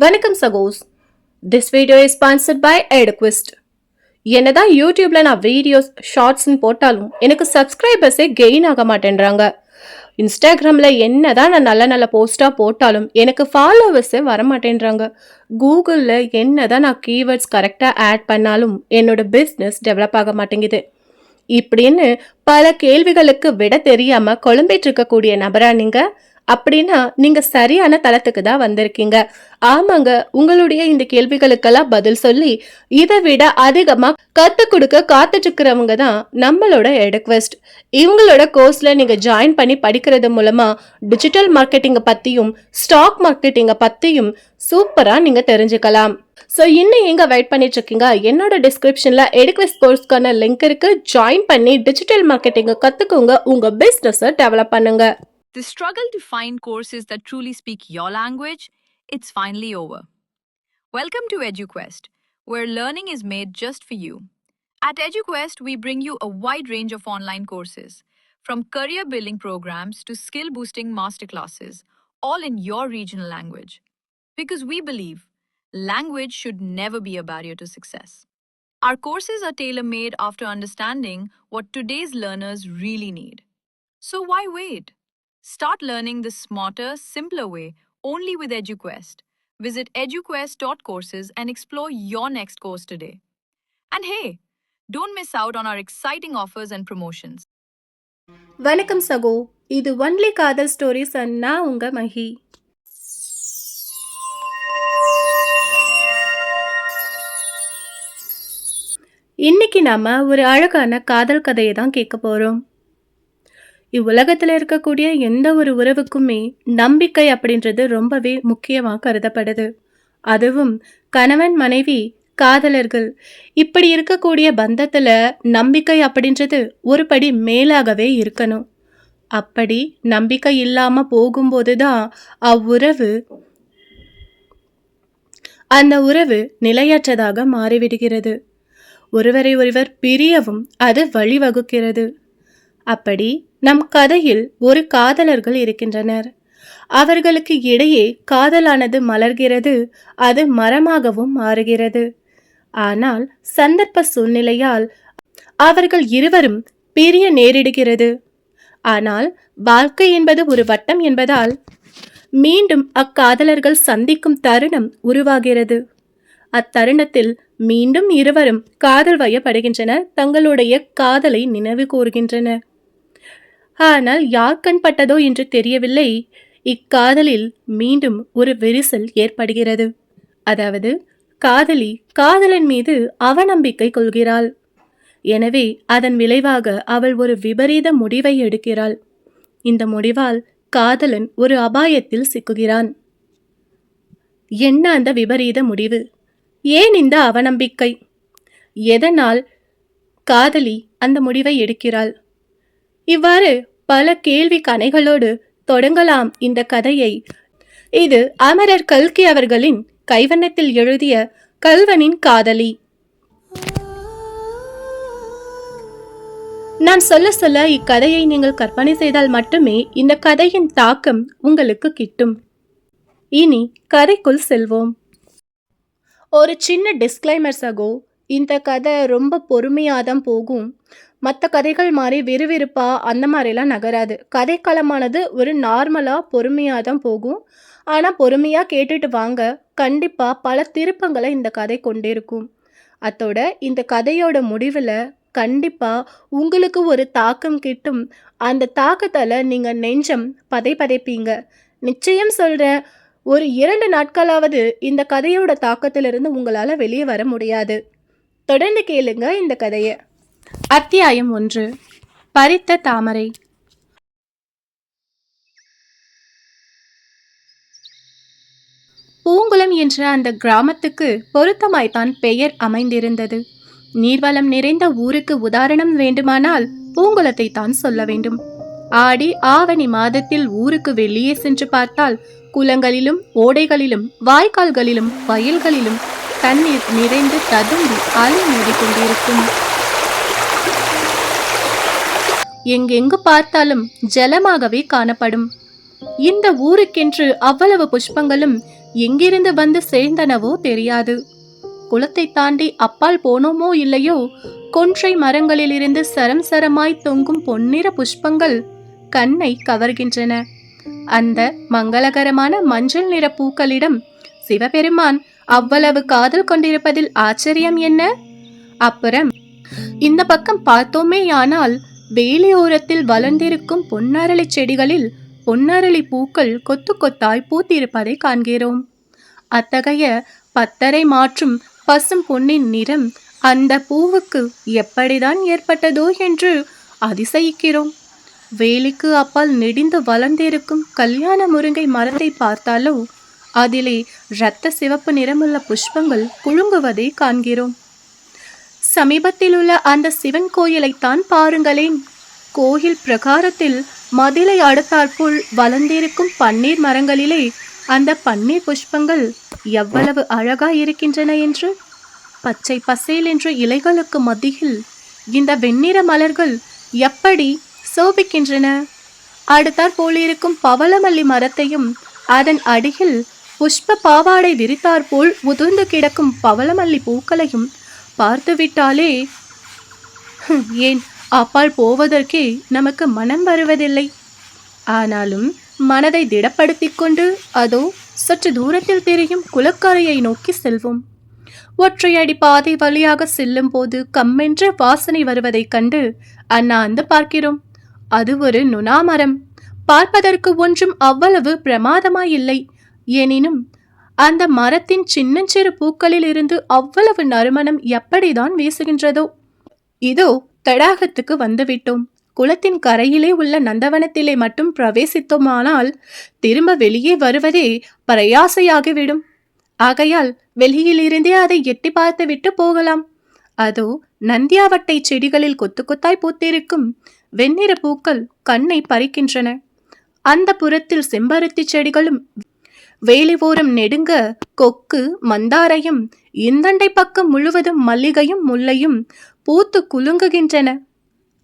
வணக்கம் சகோஸ். This video is sponsored by EduQuest. என்னதான் யூடியூப்ல நான் வீடியோஸ் ஷார்ட்ஸ்ன்னு போட்டாலும் எனக்கு சப்ஸ்கிரைபர்ஸே கெயின் ஆக மாட்டேன்றாங்க. இன்ஸ்டாகிராமில் என்னதான் நான் நல்ல நல்ல போஸ்டாக போட்டாலும் எனக்கு ஃபாலோவர்ஸே வரமாட்டேன்றாங்க. கூகுளில் என்னதான் நான் கீவேர்ட்ஸ் கரெக்டாக ஆட் பண்ணாலும் என்னோட பிஸ்னஸ் டெவலப் ஆக மாட்டேங்குது. இப்படின்னு பல கேள்விகளுக்கு விட தெரியாம குழம்பிட்டு இருக்கக்கூடிய நபரா நீங்க? அப்படின்னா நீங்க சரியான தளத்துக்கு தான் வந்திருக்கீங்க. ஆமாங்க, உங்களுடைய இந்த கேள்விகளுக்கெல்லாம் பதில் சொல்லி இதை விட அதிகமா கத்து கொடுக்க காத்துட்டு இருக்கிறவங்க தான் நம்மளோட EduQuest. இவங்களோட கோர்ஸ்ல நீங்க ஜாயின் பண்ணி படிக்கிறது மூலமா டிஜிட்டல் மார்க்கெட்டிங்க பத்தியும் ஸ்டாக் மார்க்கெட்டிங்க பத்தியும் சூப்பரா நீங்க தெரிஞ்சுக்கலாம். ஸோ இன்னும் எங்க வெயிட் பண்ணிட்டு இருக்கீங்க? என்னோட டிஸ்கிரிப்ஷன்ல EduQuest கோர்ஸ்க்கான லிங்க் இருக்கு. ஜாயின் பண்ணி டிஜிட்டல் மார்க்கெட்டிங்க கத்துக்கோங்க, உங்க பிசினஸை டெவலப் பண்ணுங்க. The struggle to find courses that truly speak your language, it's finally over. Welcome to EduQuest, where learning is made just for you. At EduQuest, we bring you a wide range of online courses, from career building programs to skill boosting masterclasses, all in your regional language. Because we believe language should never be a barrier to success. Our courses are tailor-made after understanding what today's learners really need. So why wait? Start learning the smarter, simpler way only with EduQuest. Visit eduquest.courses and explore your next course today. And hey, don't miss out on our exciting offers and promotions. வணக்கம் சகோ, இது only காதல் stories. நான் உங்க மஹி. இன்னைக்கு நாம ஒரு அழகான காதல் கதையை தான் கேட்க போறோம். இவ்வுலகத்தில் இருக்கக்கூடிய எந்த ஒரு உறவுக்குமே நம்பிக்கை அப்படின்றது ரொம்பவே முக்கியமாக கருதப்படுது. அதுவும் கணவன் மனைவி காதலர்கள் இப்படி இருக்கக்கூடிய பந்தத்தில் நம்பிக்கை அப்படின்றது ஒரு படி மேலாகவே இருக்கணும். அப்படி நம்பிக்கை இல்லாமல் போகும்போது தான் அந்த உறவு நிலையற்றதாக மாறிவிடுகிறது. ஒருவரை ஒருவர் பிரியவும் அது வழிவகுக்கிறது. அப்படி நம் கதையில் ஒரு காதலர்கள் இருக்கின்றனர். அவர்களுக்கு இடையே காதலானது மலர்கிறது, அது மரமாகவும் மாறுகிறது. ஆனால் சந்தர்ப்ப சூழ்நிலையால் அவர்கள் இருவரும் பிரிய நேரிடுகிறது. ஆனால் வாழ்க்கை என்பது ஒரு வட்டம் என்பதால் மீண்டும் அக்காதலர்கள் சந்திக்கும் தருணம் உருவாகிறது. அத்தருணத்தில் மீண்டும் இருவரும் காதல் வயப்படுகின்றனர், தங்களுடைய காதலை நினைவு கூறுகின்றனர். ஆனால் யார் கண்பட்டதோ என்று தெரியவில்லை, இக்காதலில் மீண்டும் ஒரு விரிசல் ஏற்படுகிறது. அதாவது காதலி காதலன் மீது அவநம்பிக்கை கொள்கிறாள். எனவே அதன் விளைவாக அவள் ஒரு விபரீத முடிவை எடுக்கிறாள். இந்த முடிவால் காதலன் ஒரு அபாயத்தில் சிக்குகிறான். என்ன அந்த விபரீத முடிவு? ஏன் இந்த அவநம்பிக்கை? எதனால் காதலி அந்த முடிவை எடுக்கிறாள்? இவ்வாறு பல கேள்வி கணைகளோடு தொடங்கலாம் இந்த கதையை. இது அமரர் கல்கி அவர்களின் கைவண்ணத்தில் எழுதிய கல்வனின் காதலி. நான் சொல்ல சொல்ல இக்கதையை நீங்கள் கற்பனை செய்தால் மட்டுமே இந்த கதையின் தாக்கம் உங்களுக்கு கிட்டும். இனி கதைக்குள் செல்வோம். ஒரு சின்ன டிஸ்க்ளைமர் சகோ, இந்த கதை ரொம்ப பொறுமையாக தான் போகும். மற்ற கதைகள் மாதிரி விறுவிறுப்பாக அந்த மாதிரிலாம் நகராது. கதைக்களமானது ஒரு நார்மலாக பொறுமையாக தான் போகும். ஆனால் பொறுமையாக கேட்டுட்டு வாங்க, கண்டிப்பாக பல திருப்பங்களை இந்த கதை கொண்டே இருக்கும். அத்தோட இந்த கதையோட முடிவில் கண்டிப்பாக உங்களுக்கு ஒரு தாக்கம் கிட்டும். அந்த தாக்கத்தால் நீங்கள் நெஞ்சம் பதைப்பதைப்பீங்க. நிச்சயம் சொல்கிறேன், ஒரு 2 நாட்களாவது இந்த கதையோட தாக்கத்திலிருந்து உங்களால் வெளியே வர முடியாது. தொடர்ந்து கேளுங்க இந்த கதையை. அத்தியாயம் 1. பறித்த தாமரை. பூங்குளம் என்ற அந்த கிராமத்துக்கு பொருத்தமாய்த்தான் பெயர் அமைந்திருந்தது. நீர்வளம் நிறைந்த ஊருக்கு உதாரணம் வேண்டுமானால் பூங்குளத்தை தான் சொல்ல வேண்டும். ஆடி ஆவணி மாதத்தில் ஊருக்கு வெளியே சென்று பார்த்தால் குளங்களிலும் ஓடைகளிலும் வாய்க்கால்களிலும் வயல்களிலும் தண்ணீர் நிறைந்து ததும்பி அலை மூடிக்கொண்டிருக்கும். எங்கெங்கு பார்த்தாலும் ஜலமாகவே காணப்படும். இந்த ஊருக்கென்று அவ்வளவு புஷ்பங்களும் எங்கிருந்து வந்து சேர்ந்தனவோ தெரியாது. குளத்தை தாண்டி அப்பால் போனோமோ இல்லையோ, கொன்றை மரங்களிலிருந்து சரம் சரமாய் தொங்கும் பொன்னிற புஷ்பங்கள் கண்ணை கவர்கின்றன. அந்த மங்களகரமான மஞ்சள் நிற பூக்களிடம் சிவபெருமான் அவ்வளவு காதல் கொண்டிருப்பதில் ஆச்சரியம் என்ன? அப்புறம் இந்த பக்கம் பார்த்தோமேயானால் வேலியோரத்தில் வளர்ந்திருக்கும் பொன்னரளி செடிகளில் பொன்னரளி பூக்கள் கொத்து கொத்தாய் பூத்திருப்பதை காண்கிறோம். அத்தகைய பத்தரை மாற்றும் பசும் பொன்னின் நிறம் அந்த பூவுக்கு எப்படிதான் ஏற்பட்டதோ என்று அதிசயிக்கிறோம். வேலிக்கு அப்பால் நெடிந்து வளர்ந்திருக்கும் கல்யாண முருங்கை மரத்தை பார்த்தாலோ அதிலே இரத்த சிவப்பு நிறமுள்ள புஷ்பங்கள் குலுங்குவதை காண்கிறோம். சமீபத்தில் உள்ள அந்த சிவன் கோயிலைத்தான் பாருங்களேன். கோயில் பிரகாரத்தில் மதிலை அடுத்தாற்போல் வளர்ந்திருக்கும் பன்னீர் மரங்களிலே அந்த பன்னீர் புஷ்பங்கள் எவ்வளவு அழகாய் இருக்கின்றன என்று. பச்சை பசேல் என்ற இலைகளுக்கு மத்தியில் இந்த வெண்ணிற மலர்கள் எப்படி சோபிக்கின்றன. அடுத்தாற் போலிருக்கும் பவளமல்லி மரத்தையும் அதன் அடியில் புஷ்ப பாவாடை விரித்தாற்போல் உதிர்ந்து கிடக்கும் பவளமல்லி பூக்களையும் பார்த்துவிட்டாலே ஏன் அப்பால் போவதற்கே நமக்கு மனம் வருவதில்லை. ஆனாலும் மனதை திடப்படுத்தி கொண்டு அதோ சற்று தூரத்தில் தெரியும் குளக்கரையை நோக்கி செல்வோம். ஒற்றையடி பாதை வழியாக செல்லும் போது கம்மென்ற வாசனை வருவதைக் கண்டு அண்ணாந்து பார்க்கிறோம். அது ஒரு நுணாமரம். பார்ப்பதற்கு ஒன்றும் அவ்வளவு பிரமாதமாயில்லை. எனினும் அந்த மரத்தின் சின்னஞ்சிறு பூக்களில் இருந்து அவ்வளவு நறுமணம் எப்படிதான் வீசுகின்றதோ. இதோ தடாகத்துக்கு வந்துவிட்டோம். குளத்தின் கரையிலே உள்ள நந்தவனத்திலே மட்டும் பிரவேசித்தோமானால் திரும்ப வெளியே வருவதே பிரயாசையாகிவிடும். ஆகையால் வெளியிலிருந்தே அதை எட்டி பார்த்து விட்டு போகலாம். அதோ நந்தியாவட்டை செடிகளில் கொத்து கொத்தாய் பூத்திருக்கும் வெண்ணிற பூக்கள் கண்ணை பறிக்கின்றன. அந்த புறத்தில் செம்பருத்தி செடிகளும் வேலி ஓரம் நெடுங்க கொக்கு மந்தாரையும் இந்தண்டை பக்கம் முழுவதும் மல்லிகையும் முல்லையும் பூத்து குலுங்குகின்றன.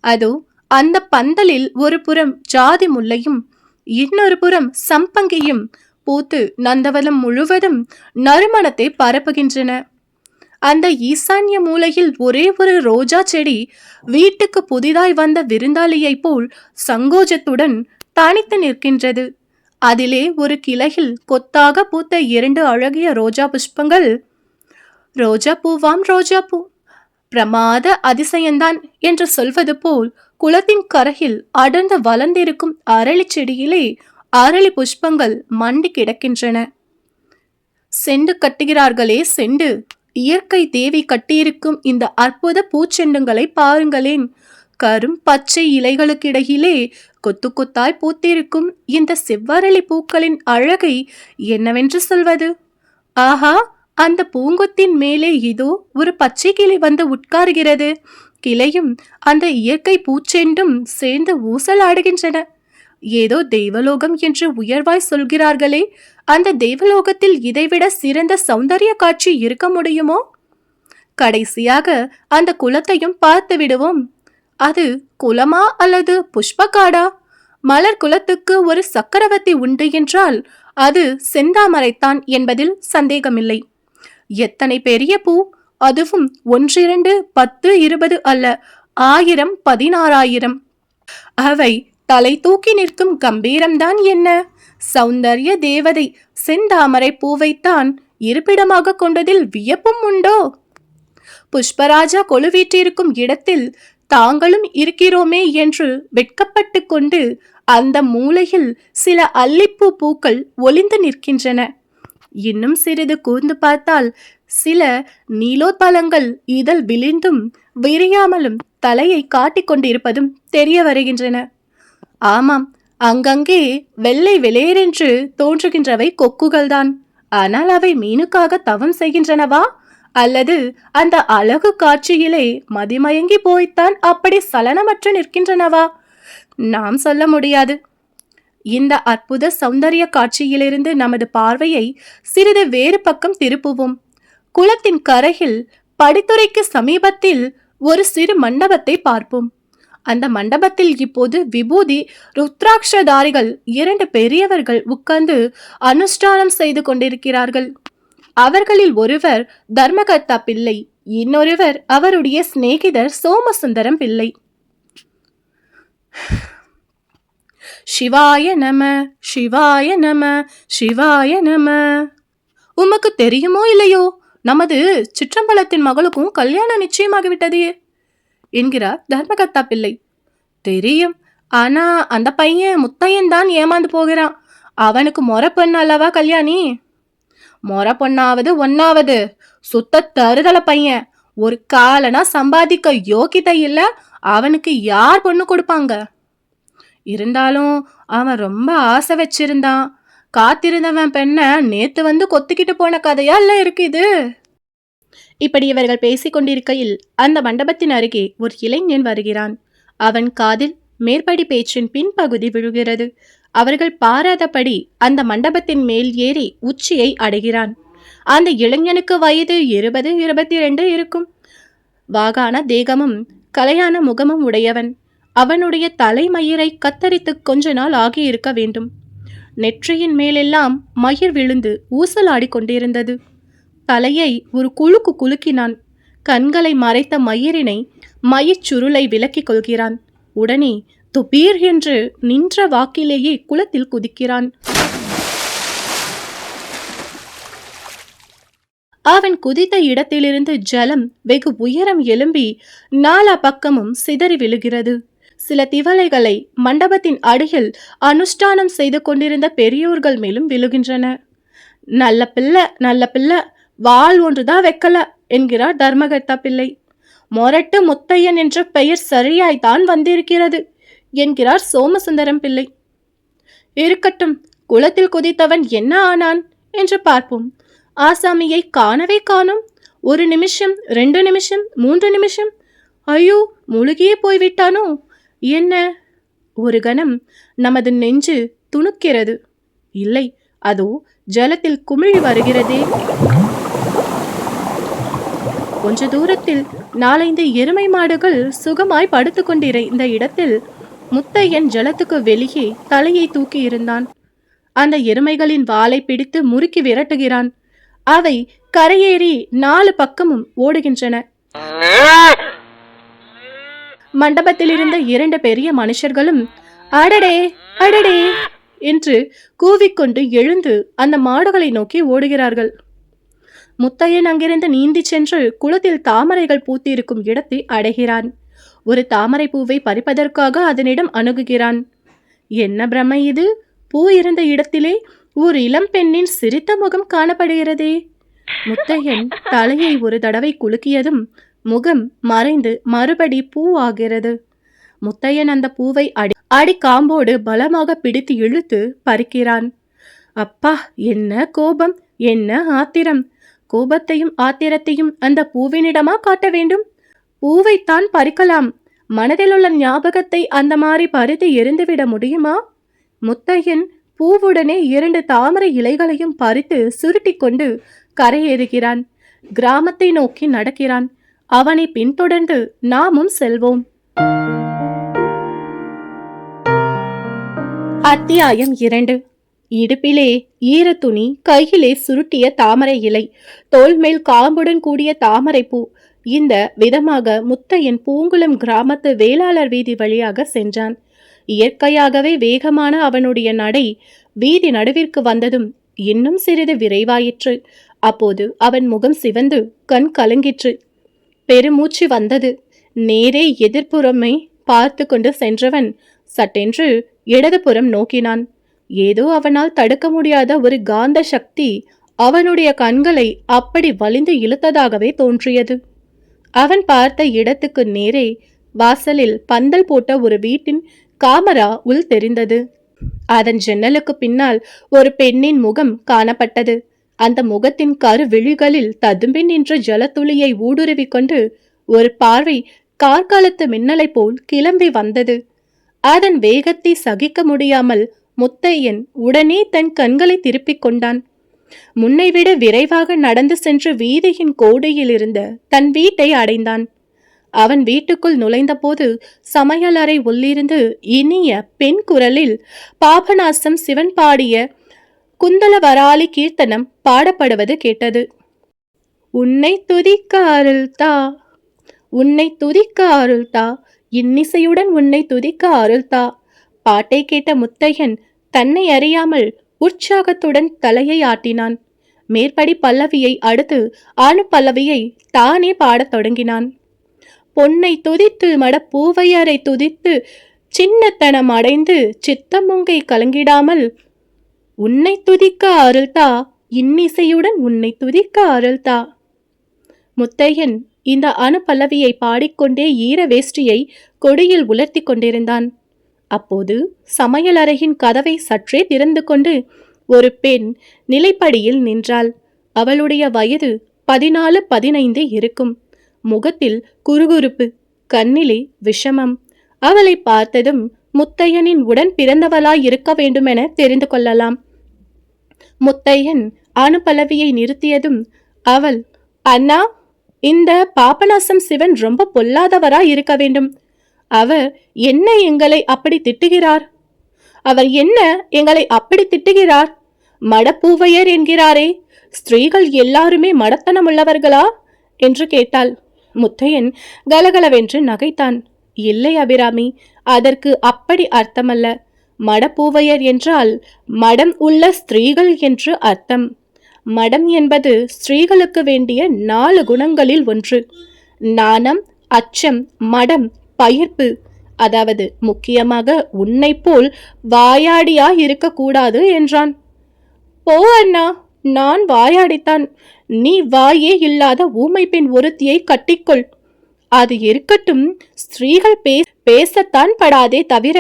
அதோ அந்த பந்தலில் ஒரு புறம் ஜாதி முல்லையும் இன்னொரு புறம் சம்பங்கியும் பூத்து நந்தவனம் முழுவதும் நறுமணத்தை பரப்புகின்றன. அந்த ஈசான்ய மூலையில் ஒரே ஒரு ரோஜா செடி வீட்டுக்கு புதிதாய் வந்த விருந்தாளியை போல் சங்கோஜத்துடன் தனித்து நிற்கின்றது. அதிலே ஒரு கிளையில் கொத்தாக பூத்த 2 அழகிய ரோஜா புஷ்பங்கள். ரோஜா பூவாம் ரோஜா பூ, பிரமாத அதிசயந்தான் என்று சொல்வது போல் குளத்தின் கரையில் அடர்ந்து வளர்ந்திருக்கும் அரளி செடியிலே அரளி புஷ்பங்கள் மண்டி கிடக்கின்றன. செண்டு கட்டுகிறார்களே செண்டு, இயற்கை தேவி கட்டியிருக்கும் இந்த அற்புத பூச்செண்டுங்களை பாருங்களேன். கரும் பச்சை இலைகளுக்கிடையிலே கொத்து கொத்தாய் பூத்திருக்கும் இந்த செவ்வரளி பூக்களின் அழகை என்னவென்று சொல்வது? ஆஹா, அந்த பூங்கொத்தின் மேலே இதோ ஒரு பச்சை கிளி வந்து உட்காருகிறது. கிளையும் அந்த இயற்கை பூச்செண்டும் சேர்ந்து ஊசலாடுகின்றன. ஏதோ தெய்வலோகம் என்று உயர்வாய் சொல்கிறார்களே, அந்த தெய்வலோகத்தில் இதைவிட சிறந்த சௌந்தரிய காட்சி இருக்க முடியுமோ? கடைசியாக அந்த குளத்தையும் பார்த்து விடுவோம். அது குளமா அல்லது புஷ்பகாடா? மலர் குலத்துக்கு ஒரு சக்கரவர்த்தி உண்டு என்றால் அது செந்தாமரைத்தான் என்பதில் சந்தேகமில்லை. எத்தனை பெரிய பூ! அதுவும் 1 2 10 20 அல்ல, 1000 16000. அவை தலை தூக்கி நிற்கும் கம்பீரம்தான் என்ன! சௌந்தர்ய தேவதை செந்தாமரை பூவைத்தான் இருப்பிடமாக கொண்டதில் வியப்பும் உண்டோ? புஷ்பராஜா கொலுவீற்றிருக்கும் இடத்தில் தாங்களும் இருக்கிறோமே என்று வெட்கப்பட்டு கொண்டு அந்த மூலையில் சில அல்லிப்பூ பூக்கள் ஒளிந்து நிற்கின்றன. இன்னும் சிறிது கூர்ந்து பார்த்தால் சில நீலோத்பலங்கள் இதழ் விளிந்தும் விரியாமலும் தலையை காட்டிக் கொண்டிருப்பதும் தெரிய வருகின்றன. ஆமாம், அங்கங்கே வெள்ளை வெளியேறென்று தோன்றுகின்றவை கொக்குகள்தான். ஆனால் அவை மீனுக்காக தவம் செய்கின்றனவா, அல்லது அந்த அழகு காட்சியிலே மதிமயங்கி போய்த்தான் அப்படி சலனமற்று நிற்கின்றனவா? நாம் சொல்ல முடியாது. இந்த அற்புத சௌந்தரிய காட்சியிலிருந்து நமது பார்வையை சிறிது வேறு பக்கம் திருப்புவோம். குளத்தின் கரையில் படித்துறைக்கு சமீபத்தில் ஒரு சிறு மண்டபத்தை பார்ப்போம். அந்த மண்டபத்தில் இப்போது விபூதி ருத்ராட்சதாரிகள் 2 பெரியவர்கள் உட்கார்ந்து அனுஷ்டானம் செய்து கொண்டிருக்கிறார்கள். அவர்களில் ஒருவர் தர்மகர்த்தா பிள்ளை, இன்னொருவர் அவருடைய சிநேகிதர் சோமசுந்தரம் பிள்ளை. சிவாய நம, சிவாய நம, சிவாய நம. உமக்கு தெரியுமோ இல்லையோ, நமது சிற்றம்பலத்தின் மகளுக்கும் கல்யாணம் நிச்சயமாகிவிட்டதே என்கிறார் தர்மகர்த்தா பிள்ளை. தெரியும், ஆனா அந்த பையன் முத்தையன் தான் ஏமாந்து போகிறான். அவனுக்கு மொறை பொண்ணு அல்லவா கல்யாணி. மொறை பொண்ணாவது ஒன்னாவது சுத்த தருதல பையன். ஒரு காலனா சம்பாதிக்க யோகிதை இல்ல, அவனுக்கு யார் பொண்ணு கொடுப்பாங்க? இருந்தாலும் அவன் ரொம்ப ஆசை வச்சிருந்தான். காத்திருந்தவன் பெண்ண நேத்து வந்து கொத்திக்கிட்டு போன கதையா இல்ல இருக்கு இது. இப்படி இவர்கள் பேசிக் கொண்டிருக்கையில் அந்த மண்டபத்தின் அருகே ஒரு இளைஞன் வருகிறான். அவன் காதில் மேற்படி பேச்சின் பின்பகுதி விழுகிறது. அவர்கள் பாராதபடி அந்த மண்டபத்தின் மேல் ஏறி உச்சியை அடைகிறான். அந்த இளைஞனுக்கு வயது 20-22 இருக்கும். வாகான தேகமும் கலையான முகமும் உடையவன். அவனுடைய தலைமயிரை கத்தரித்து கொஞ்ச நாள் ஆகியிருக்க வேண்டும். நெற்றியின் மேலெல்லாம் மயிர் விழுந்து ஊசலாடி கொண்டிருந்தது. தலையை ஒரு குலுக்கு குலுக்கினான். கண்களை மறைத்த மயிரினை மயிர்ச்சுருளை விலக்கிக் கொள்கிறான். உடனே துபீர் என்று நின்ற வாக்கிலேயே குளத்தில் குதிக்கிறான். அவன் குதித்த இடத்திலிருந்து ஜலம் வெகு உயரம் எழும்பி நாலா பக்கமும் சிதறி விழுகிறது. சில திவலைகளை மண்டபத்தின் அடியில் அனுஷ்டானம் செய்து கொண்டிருந்த பெரியோர்கள் மேலும் விழுகின்றன. நல்ல பிள்ளை, நல்ல பிள்ளை, வாள் ஒன்றுதான் வைக்கல என்கிறார் தர்மகர்த்தா பிள்ளை. மொரட்டு முத்தையன் என்ற பெயர் சரியாய்த்தான் வந்திருக்கிறது என்கிறார் சோமசுந்தரம் பிள்ளை. இருக்கட்டும், குளத்தில் குதித்தவன் என்ன ஆனான் என்று பார்ப்போம். ஆசாமியை காணவே காணோம். 1 நிமிஷம், 2 நிமிஷம், 3 நிமிஷம். ஐயோ, முழுகியே போய்விட்டானோ என்ன? ஒரு கணம் நமது நெஞ்சு துணுக்கிறது. இல்லை, அதோ ஜலத்தில் குமிழி வருகிறதே. கொஞ்ச தூரத்தில் 4-5 எருமை மாடுகள் சுகமாய் படுத்து கொண்டிருந்த இடத்தில் முத்தையன் ஜலத்துக்கு வெளியே தலையை தூக்கி இருந்தான். அந்த எருமைகளின் வாலை பிடித்து முறுக்கி விரட்டுகிறான். அவை கரையேறி 4 பக்கமும் ஓடுகின்றன. மண்டபத்தில் இருந்த 2 பெரிய மனுஷர்களும் அடடே அடடே என்று கூவிக்கொண்டு எழுந்து அந்த மாடுகளை நோக்கி ஓடுகிறார்கள். முத்தையன் அங்கிருந்து நீந்தி சென்று குளத்தில் தாமரைகள் பூத்திருக்கும் இடத்தை அடைகிறான். ஒரு தாமரை பூவை பறிப்பதற்காக அதனிடம் அணுகுகிறான். என்ன பிரமை இது! பூ இருந்த இடத்திலே ஒரு இளம் பெண்ணின் சிரித்த முகம் காணப்படுகிறதே. முத்தையன் தலையை ஒரு தடவை குலுக்கியதும் முகம் மறைந்து மறுபடி பூ ஆகிறது. முத்தையன் அந்த பூவை அடி காம்போடு பலமாக பிடித்து இழுத்து பறிக்கிறான். அப்பா, என்ன கோபம், என்ன ஆத்திரம்! கோபத்தையும் ஆத்திரத்தையும் அந்த பூவினிடமா காட்ட வேண்டும்? பூவைத்தான் பறிக்கலாம், மனதில் உள்ள ஞாபகத்தை அந்த மாதிரி பறித்து எரிந்துவிட முடியுமா? முத்தையன் பூவுடனே 2 தாமரை இலைகளையும் பறித்து சுருட்டி கொண்டு கரையேறுகிறான். கிராமத்தை நோக்கி நடக்கிறான். அவனை பின்தொடர்ந்து நாமும் செல்வோம். அத்தியாயம் 2. இடுப்பிலே ஈரத்துணி, கையிலே சுருட்டிய தாமரை இலை, தோல் மேல் காம்புடன் கூடிய தாமரை பூ. இந்த விதமாக முத்தையன் பூங்குளம் கிராமத்து வேளாளர் வீதி வழியாக சென்றான். இயற்கையாகவே வேகமான அவனுடைய நடை வீதி நடுவிற்கு வந்ததும் இன்னும் சிறிது விரைவாயிற்று. அப்போது அவன் முகம் சிவந்து கண் கலங்கிற்று. பெருமூச்சு வந்தது. நேரே எதிர்ப்புறமை பார்த்து கொண்டு சென்றவன் சட்டென்று இடதுபுறம் நோக்கினான். ஏதோ அவனால் தடுக்க முடியாத ஒரு காந்த சக்தி அவனுடைய கண்களை அப்படி வலிந்து இழுத்ததாகவே தோன்றியது. அவன் பார்த்த இடத்துக்கு நேரே வாசலில் பந்தல் போட்ட ஒரு வீட்டின் காமரா உள் தெரிந்தது. அதன் ஜன்னலுக்கு பின்னால் ஒரு பெண்ணின் முகம் காணப்பட்டது. அந்த முகத்தின் கருவிழிகளில் ததும்பி நின்ற ஜலத்துளியை ஊடுருவி கொண்டு ஒரு பார்வை கார்காலத்து மின்னலை போல் கிளம்பி வந்தது. அதன் வேகத்தை சகிக்க முடியாமல் முத்தையன் உடனே தன் கண்களை திருப்பிக் கொண்டான். முன்னைவிட விரைவாக நடந்து சென்று வீதியின் கோடையில் இருந்த தன் வீட்டை அடைந்தான். அவன் வீட்டுக்குள் நுழைந்தபோது சமையலறை உள்ளிருந்து இனிய பெண் குரலில் பாபநாசம் சிவன் பாடிய குந்தலவராளி கீர்த்தனம் பாடப்படுவது கேட்டது. உன்னை துதிக்க அருள்தா, உன்னை துதிக்க அருள்தா, இன்னிசையுடன் உன்னை துதிக்க அருள்தா. பாட்டை கேட்ட முத்தையன் தன்னை அறியாமல் உற்சாகத்துடன் தலையை ஆட்டினான். மேற்படி பல்லவியை அடுத்து அணு பல்லவியை தானே பாடத் தொடங்கினான். பொன்னை துதித்து மடப்பூவையரை துதித்து சின்னத்தனம் அடைந்து சித்தமுங்கை கலங்கிடாமல் உன்னை துதிக்க அருள்தா, இன்னிசையுடன் உன்னை துதிக்க அருள்தா. முத்தையன் இந்த அணு பல்லவியை பாடிக்கொண்டே ஈர வேஷ்டியை கொடியில் உலர்த்தி கொண்டிருந்தான். அப்போது சமையலறையின் கதவை சற்றே திறந்து கொண்டு ஒரு பெண் நிலைப்படியில் நின்றாள். அவளுடைய வயது 14-15 இருக்கும். முகத்தில் குறுகுறுப்பு, கண்ணிலே விஷமம். அவளை பார்த்ததும் முத்தையனின் உடன் பிறந்தவளாய் இருக்க வேண்டுமென தெரிந்து கொள்ளலாம். முத்தையன் அணுபல்லவியை நிறுத்தியதும் அவள், அண்ணா, இந்த பாபநாசம் சிவன் ரொம்ப பொல்லாதவராய் இருக்க வேண்டும். அவர் என்ன எங்களை அப்படி திட்டுகிறார்? அவர் என்ன எங்களை அப்படி திட்டுகிறார்? மடப்பூவையர் என்கிறாரே, ஸ்திரீகள் எல்லாருமே மடத்தனமுள்ளவர்களா என்று கேட்டாள். முத்தையன் கலகலவென்று நகைத்தான். இல்லை அபிராமி, அதற்கு அப்படி அர்த்தமல்ல. மடப்பூவையர் என்றால் மடம் உள்ள ஸ்திரீகள் என்று அர்த்தம். மடம் என்பது ஸ்திரீகளுக்கு வேண்டிய 4 குணங்களில் ஒன்று. நாணம், அச்சம், மடம், பயிர்ப்பு. அதாவது முக்கியமாக உன்னை போல் வாயாடியா இருக்கக்கூடாது என்றான். போ அண்ணா, நான் வாயாடித்தான். நீ வாயே இல்லாத ஊமை பெண் ஒருத்தியை கட்டிக்கொள். அது இருக்கட்டும், ஸ்திரீகள் பேசத்தான் படாதே தவிர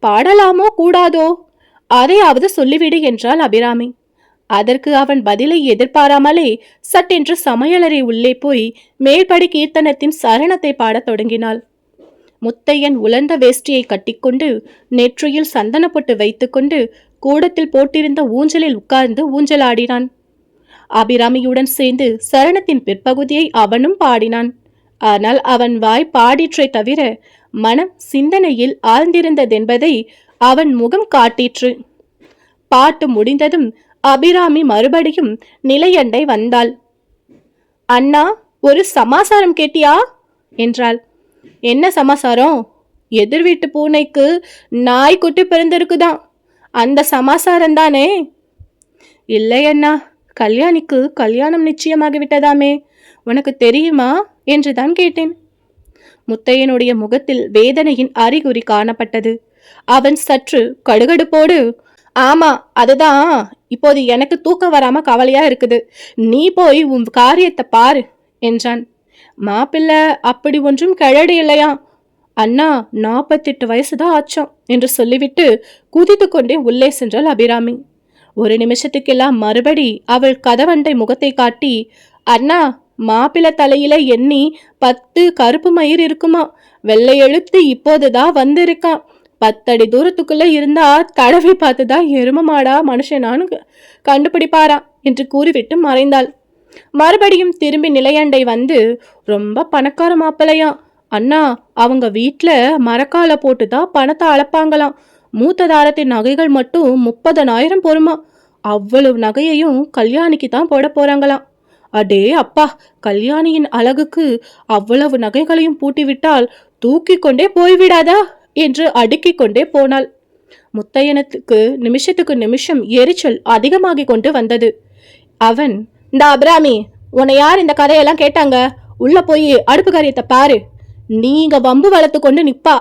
பாடலாமோ கூடாதோ? அதையாவது சொல்லிவிடு என்றாள் அபிராமி. அதற்கு அவன் பதிலை எதிர்பாராமலே சட்டென்று சமையலறை உள்ளே போய் மேல்படி கீர்த்தனத்தின் சரணத்தை பாடத் தொடங்கினாள். முத்தையன் உலர்ந்த வேஷ்டியை கட்டிக்கொண்டு நெற்றியில் சந்தன பொட்டு வைத்துக்கொண்டு கூடத்தில் போட்டிருந்த ஊஞ்சலில் உட்கார்ந்து ஊஞ்சலாடினான். அபிராமியுடன் சேர்ந்து சரணத்தின் பிற்பகுதியை அவனும் பாடினான். ஆனால் அவன் வாய் பாடிற்றே தவிர மனம் சிந்தனையில் ஆழ்ந்திருந்ததென்பதை அவன் முகம் காட்டிற்று. பாட்டு முடிந்ததும் அபிராமி மறுபடியும் நிலையண்டை வந்தாள். அண்ணா, ஒரு சமாசாரம் கேட்டியா என்றாள். என்ன சமாசாரம்? எதிர் வீட்டு பூனைக்கு நாய்க்குட்டி பிறந்திருக்குதான், அந்த சமாசாரம் தானே? இல்லை அண்ணா, கல்யாணிக்கு கல்யாணம் நிச்சயமாகிவிட்டதாமே, உனக்கு தெரியுமா என்றுதான் கேட்டேன். முத்தையனுடைய முகத்தில் வேதனையின் அறிகுறி காணப்பட்டது. அவன் சற்று கடுகடுப்போடு, ஆமா, அதுதான் இப்போது எனக்கு தூக்கம் வராம கவலையா இருக்குது. நீ போய் உன் காரியத்தை பாரு என்றான். மாப்பிள்ளை அப்படி ஒன்றும் கிழடி இல்லையா அண்ணா, 48 வயசுதான் ஆச்சோம் என்று சொல்லிவிட்டு குதித்து கொண்டே உள்ளே சென்றாள் அபிராமி. ஒரு நிமிஷத்துக்கெல்லாம் மறுபடி அவள் கதவண்டை முகத்தை காட்டி, அண்ணா, மாப்பிள்ளை தலையில எண்ணி 10 கருப்பு மயிர் இருக்குமா, வெள்ளை எழுத்து இப்போதுதான் வந்திருக்கான், 10 அடி தூரத்துக்குள்ள இருந்தா தடவை பார்த்துதான் எரும மாடா மனுஷனானு கண்டுபிடிப்பாரா என்று கூறிவிட்டு மறைந்தாள். மறுபடியும் திரும்பி நிலையண்டை வந்து, ரொம்ப பணக்கார மாப்பிள்ளையா அண்ணா, அவங்க வீட்டுல மரக்கால போட்டுதான் பணத்தை அளப்பாங்களாம். மூத்த தாரத்தின் நகைகள் மட்டும் 30,000 பொறுமா. அவ்வளவு நகையையும் கல்யாணிக்கு தான் போட போறாங்களாம். அடே அப்பா, கல்யாணியின் அழகுக்கு அவ்வளவு நகைகளையும் பூட்டிவிட்டால் தூக்கி கொண்டே போய்விடாதா என்று அடுக்கிக் கொண்டே போனாள். முத்தையனுக்கு நிமிஷத்துக்கு நிமிஷம் எரிச்சல் அதிகமாகிக் கொண்டு வந்தது. அவன், இந்த அபிராமி, உன்னை யார் இந்த கதையெல்லாம் கேட்டாங்க? உள்ள போய் அடுப்பு காரியத்தை பாரு. நீங்க வம்பு வளர்த்து கொண்டு நிப்பா,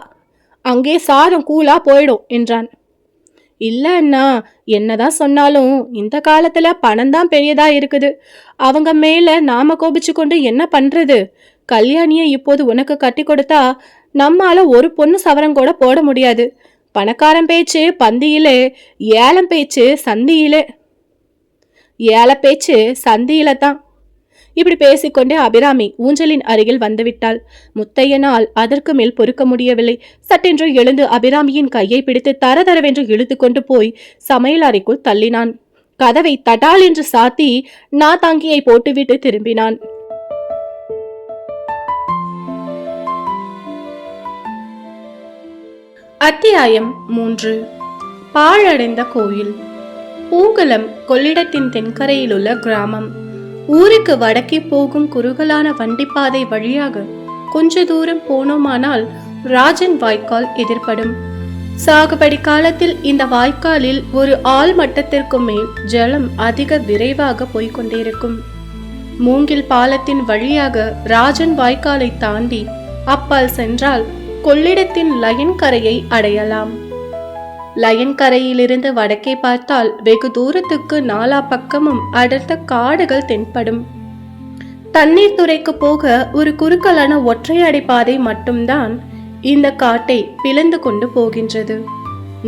அங்கே சாதம் கூலா போயிடும் என்றான். இல்ல அண்ணா, என்னதான் சொன்னாலும் இந்த காலத்துல பணம் தான் பெரியதா இருக்குது. அவங்க மேல நாம கோபிச்சு கொண்டு என்ன பண்றது? கல்யாணியை இப்போது உனக்கு கட்டி கொடுத்தா நம்மால ஒரு பொண்ணு சவரம் கூட போட முடியாது. பணக்காரன் பேச்சு பந்தியிலே, ஏலம் பேச்சு சந்தியிலே. ஏல பேச்சு சந்தியில தான். இப்படி பேசிக்கொண்டே அபிராமி ஊஞ்சலின் அருகில் வந்துவிட்டாள். முத்தையனால் அதற்கு மேல் பொறுக்க முடியவில்லை. சட்டென்று எழுந்து அபிராமியின் கையை பிடித்து தரதரவென்று இழுத்து கொண்டு போய் சமையல் அறைக்குள் தள்ளினான். கதவை தடால் என்று சாத்தி நாதாங்கியை போட்டுவிட்டு திரும்பினான். அத்தியாயம் 3. பாழடைந்த கோயில். பூங்குளம் கொள்ளிடத்தின் தென்கரையில் உள்ள கிராமம். ஊருக்கு வடக்கே போகும் குறுகலான வண்டிப்பாதை வழியாக கொஞ்ச தூரம் போனோமானால் ராஜன் வாய்க்கால் எதிர்படும். சாகுபடி காலத்தில் இந்த வாய்க்காலில் ஒரு ஆள் மட்டத்திற்கு மேல் ஜலம் அதிக விரைவாக போய்கொண்டிருக்கும். மூங்கில் பாலத்தின் வழியாக ராஜன் வாய்க்காலை தாண்டி அப்பால் சென்றால் கொள்ளிடத்தின் லயன் கரையை அடையலாம். லயன் கரையிலிருந்து வடக்கே பார்த்தால் வெகு தூரத்துக்கு நாலா பக்கமும் அடர்ந்த காடுகள் தென்படும். தண்ணீர் துறைக்கு போக ஒரு குறுக்கலான ஒற்றையடை பாதை மட்டும்தான் இந்த காட்டை பிளந்து கொண்டு போகின்றது.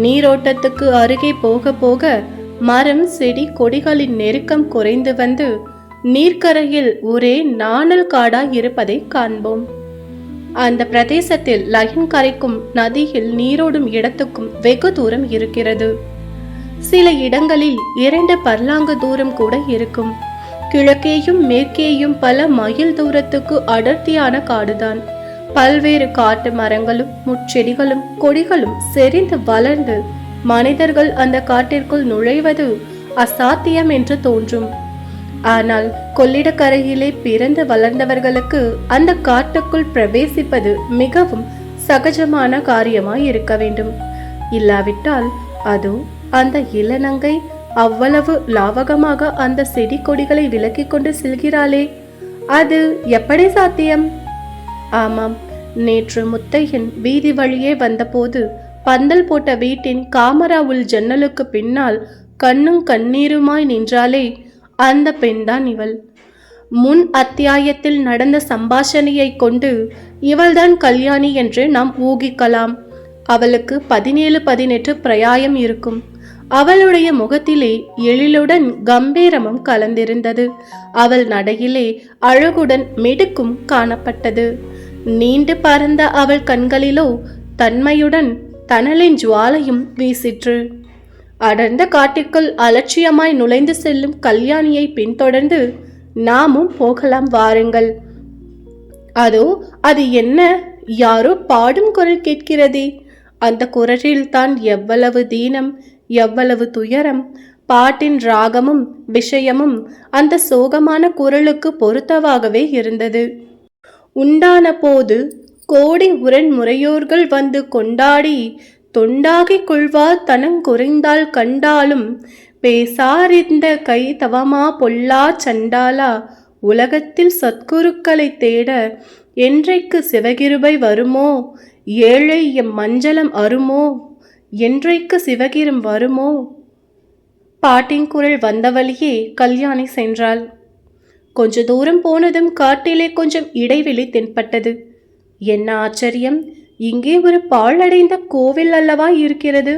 நீரோட்டத்துக்கு அருகே போக போக மரம் செடி கொடிகளின் நெருக்கம் குறைந்து வந்து நீர்க்கரையில் ஒரே நாணல் காடாய் இருப்பதை காண்போம். அந்த பிரதேசத்தில் லயன் கரைக்கும் நதியில் நீரோடும் இடத்துக்கும் வெகு தூரம் இருக்கிறது. சில இடங்களில் 2 பர்லாங்கு தூரம் கூட இருக்கும். கிழக்கேயும் மேற்கேயும் பல மைல் தூரத்துக்கு அடர்த்தியான காடுதான். பல்வேறு காட்டு மரங்களும் முட்செடிகளும் கொடிகளும் செறிந்து வளர்ந்து மனிதர்கள் அந்த காட்டிற்குள் நுழைவது அசாத்தியம் என்று தோன்றும். ஆனால் கொள்ளிடக்கரையிலே பிறந்து வளர்ந்தவர்களுக்கு அந்த காட்டுக்குள் பிரவேசிப்பது மிகவும் சகஜமான காரியமாய் இருக்க வேண்டும். இல்லாவிட்டால் அதோ அந்த இளநங்கை அவ்வளவு லாவகமாக அந்த செடி கொடிகளை விலக்கி கொண்டு செல்கிறாளே, அது எப்படி சாத்தியம்? ஆமாம், நேற்று முத்தையன் வீதி வழியே வந்தபோது பந்தல் போட்ட வீட்டின் காமரா உள் ஜன்னலுக்கு பின்னால் கண்ணும் கண்ணீருமாய் நின்றாலே அந்த பெண்தான் இவள். முன் அத்தியாயத்தில் நடந்த சம்பாஷணையை கொண்டு இவள்தான் கல்யாணி என்று நாம் ஊகிக்கலாம். அவளுக்கு 17-18 பிரயாயம் இருக்கும். அவளுடைய முகத்திலே எழிலுடன் கம்பீரமும் கலந்திருந்தது. அவள் நடையிலே அழகுடன் மிடுக்கும் காணப்பட்டது. நீண்டு பறந்த அவள் கண்களிலோ தன்மையுடன் தணலின் ஜுவாலையும் வீசிற்று. அடர்ந்த காட்டிற்குள் அலட்சியமாய் நுழைந்து செல்லும் கல்யாணியை பின்தொடர்ந்து நாமும் போகலாம் வாருங்கள். அதோ அது என்ன, யாரோ பாடும் குரல் கேட்கிறதே. அந்த குரலில் தான் எவ்வளவு தீனம், எவ்வளவு துயரம். பாட்டின் ராகமும் விஷயமும் அந்த சோகமான குரலுக்கு பொருத்தவாகவே இருந்தது. உண்டான போது கோடி உரன்முறையோர்கள் வந்து கொண்டாடி தொண்டாகிக் கொள்வார் தனங்குறைந்தால் கண்டாலும் பேசாரிந்த கை தவமா பொல்லா சண்டாலா உலகத்தில் சத்குருக்களை தேட என்றைக்கு சிவகிருபை வருமோ, ஏழை எம் மஞ்சளம் அருமோ, என்றைக்கு சிவகிரம் வருமோ. பாட்டின் குரல் வந்த வழியே கல்யாணி சென்றாள். கொஞ்ச தூரம் போனதும் காட்டிலே கொஞ்சம் இடைவெளி தென்பட்டது. என்ன ஆச்சரியம், இங்கே ஒரு பாழடைந்த கோவில் அல்லவா இருக்கிறது.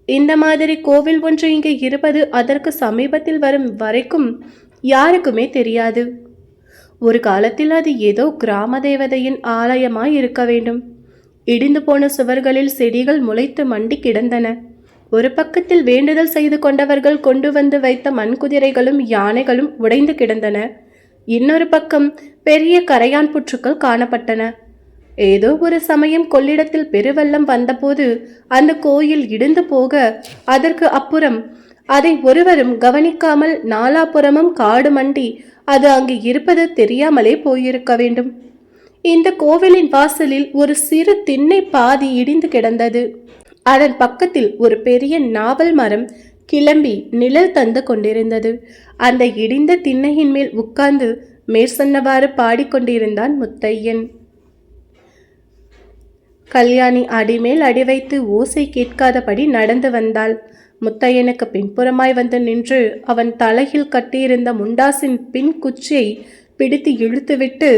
இந்த மாதிரி கோவில் ஒன்று இங்கே இருப்பது அதற்கு சமீபத்தில் வரும் வரைக்கும் யாருக்குமே தெரியாது. ஒரு காலத்தில் அது ஏதோ கிராம தேவதையின் ஆலயமாய் இருக்க வேண்டும். இடிந்து போன சுவர்களில் செடிகள் முளைத்து மண்டி கிடந்தன. ஒரு பக்கத்தில் வேண்டுதல் செய்து கொண்டவர்கள் கொண்டு வந்து வைத்த மண்குதிரைகளும் யானைகளும் உடைந்து கிடந்தன. இன்னொரு பக்கம் பெரிய கரையான் புற்றுக்கள் காணப்பட்டன. ஏதோ ஒரு சமயம் கொள்ளிடத்தில் பெருவெள்ளம் வந்தபோது அந்த கோயில் இடிந்து போக அதற்கு அப்புறம் அதை ஒருவரும் கவனிக்காமல் நாலாபுறமும் காடு மண்டி அது அங்கு இருப்பது தெரியாமலே போயிருக்க வேண்டும். இந்த கோவிலின் வாசலில் ஒரு சிறு திண்ணை பாதி இடிந்து கிடந்தது. அதன் பக்கத்தில் ஒரு பெரிய நாவல் மரம் கிளம்பி நிழல் தந்து கொண்டிருந்தது. அந்த இடிந்த திண்ணையின் மேல் உட்கார்ந்து மேற்சொன்னவாறு பாடிக்கொண்டிருந்தான் முத்தையன். கல்யாணி அடிமேல் அடி வைத்து ஓசை கேட்காதபடி நடந்து வந்தாள். முத்தையனுக்கு பின்புறமாய் வந்து நின்று அவன் தலையில் கட்டியிருந்த முண்டாசின் பின் குச்சியை பிடித்து இழுத்துவிட்டு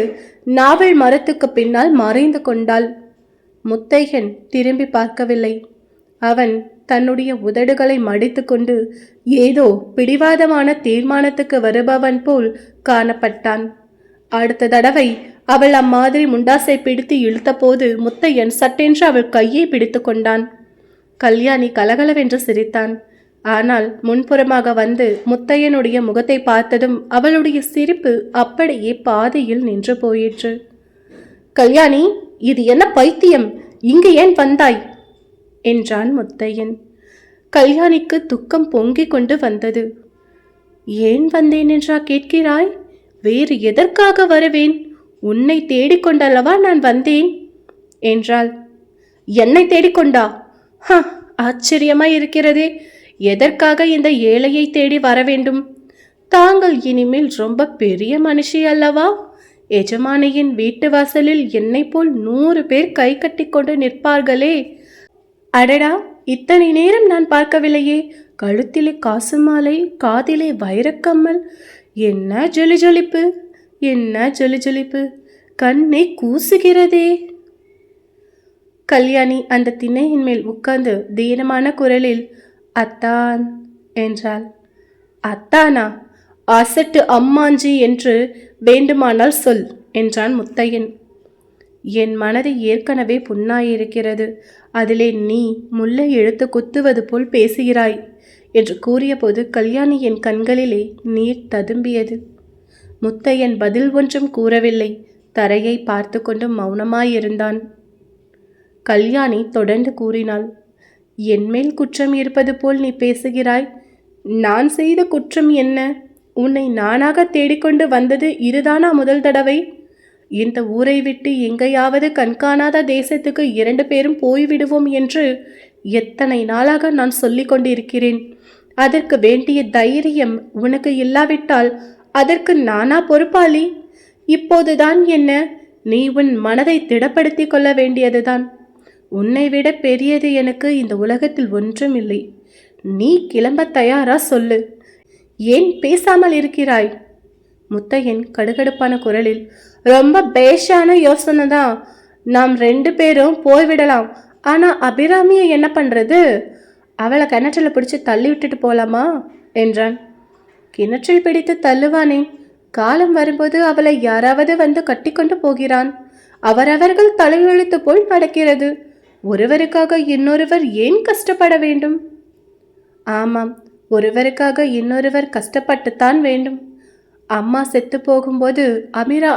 நாவல் மரத்துக்கு பின்னால் மறைந்து கொண்டாள். முத்தையன் திரும்பி பார்க்கவில்லை. அவன் தன்னுடைய உதடுகளை மடித்து கொண்டு ஏதோ பிடிவாதமான தீர்மானத்துக்கு வருபவன் போல் காணப்பட்டான். அடுத்த தடவை அவள் அம்மாதிரி முண்டாசை பிடித்து இழுத்த போது முத்தையன் சட்டென்று அவள் கையை பிடித்து கொண்டான். கல்யாணி கலகலவென்று சிரித்தான். ஆனால் முன்புறமாக வந்து முத்தையனுடைய முகத்தை பார்த்ததும் அவளுடைய சிரிப்பு அப்படியே பாதியில் நின்று போயிற்று. கல்யாணி, இது என்ன பைத்தியம்? இங்கு ஏன் வந்தாய்? என்றான் முத்தையன். கல்யாணிக்கு துக்கம் பொங்கிக் கொண்டு வந்தது. ஏன் வந்தேன் என்றா கேட்கிறாய்? வேறு எதற்காக வருவேன்? உன்னை தேடிக்கொண்டல்லவா நான் வந்தேன் என்றாள். என்னை தேடிக்கொண்டா? ஆச்சரியமாய் இருக்கிறதே. எதற்காக இந்த ஏழையை தேடி வர வேண்டும்? தாங்கள் இனிமேல் ரொம்ப பெரிய மனுஷி அல்லவா? எஜமானியின் வீட்டு வாசலில் என்னை போல் 100 பேர் கை கட்டி கொண்டு நிற்பார்களே. அடடா, இத்தனை நேரம் நான் பார்க்கவில்லையே. கழுத்திலே காசு மாலை, காதிலே வைரக்கம்மல். என்ன ஜொலி ஜொலிப்பு, என்ன ஜொலி ஜொலிப்பு, கண்ணை கூசுகிறதே. கல்யாணி அந்த திண்ணையின் மேல் உட்கார்ந்து தீனமான குரலில் அத்தான் என்றாள். அத்தானா? அசட்டு அம்மாஞ்சி என்று வேண்டுமானால் சொல் என்றான் முத்தையன். என் மனது ஏற்கனவே புண்ணாயிருக்கிறது. அதிலே நீ முல்லை இழுத்து குத்துவது போல் பேசுகிறாய் என்று கூறியபோது கல்யாணியின் கண்களிலே நீர் ததும்பியது. முத்தையன் பதில் ஒன்றும் கூறவில்லை. தரையை பார்த்து கொண்டு மௌனமாயிருந்தான். கல்யாணி தொடர்ந்து கூறினாள். என்மேல் குற்றம் இருப்பது போல் நீ பேசுகிறாய். நான் செய்த குற்றம் என்ன? உன்னை நானாக தேடிக்கொண்டு வந்தது இதுதானா முதல் தடவை? இந்த ஊரை விட்டு எங்கேயாவது கண்காணாத தேசத்துக்கு 2 பேரும் போய்விடுவோம் என்று எத்தனை நாளாக நான் சொல்லிக் கொண்டிருக்கிறேன். அதற்கு வேண்டிய தைரியம் உனக்கு இல்லாவிட்டால் அதற்கு நானா பொறுப்பாளி? இப்போதுதான் என்ன? நீ உன் மனதை திடப்படுத்திக் கொள்ள வேண்டியதுதான். உன்னை விட பெரியது எனக்கு இந்த உலகத்தில் ஒன்றும் இல்லை. நீ கிளம்ப தயாரா சொல்லு. ஏன் பேசாமல் இருக்கிறாய்? முத்தையன் கடுகடுப்பான குரலில், ரொம்ப பேஷான யோசனை தான். நாம் 2 பேரும் போய்விடலாம். ஆனா அபிராமியை என்ன பண்றது? அவளை கிணற்றில் பிடிச்சு தள்ளி விட்டுட்டு போலாமா என்றான். கிணற்றில் பிடித்து தள்ளுவானேன். காலம் வரும்போது அவளை யாராவது வந்து கட்டிக்கொண்டு போகிறான். அவரவர்கள் தலையெழுத்து போல் நடக்கிறது. ஒருவருக்காக இன்னொருவர் ஏன் கஷ்டப்பட வேண்டும்? ஆமாம், ஒருவருக்காக இன்னொருவர் கஷ்டப்பட்டுத்தான் வேண்டும். அம்மா செத்து போகும்போது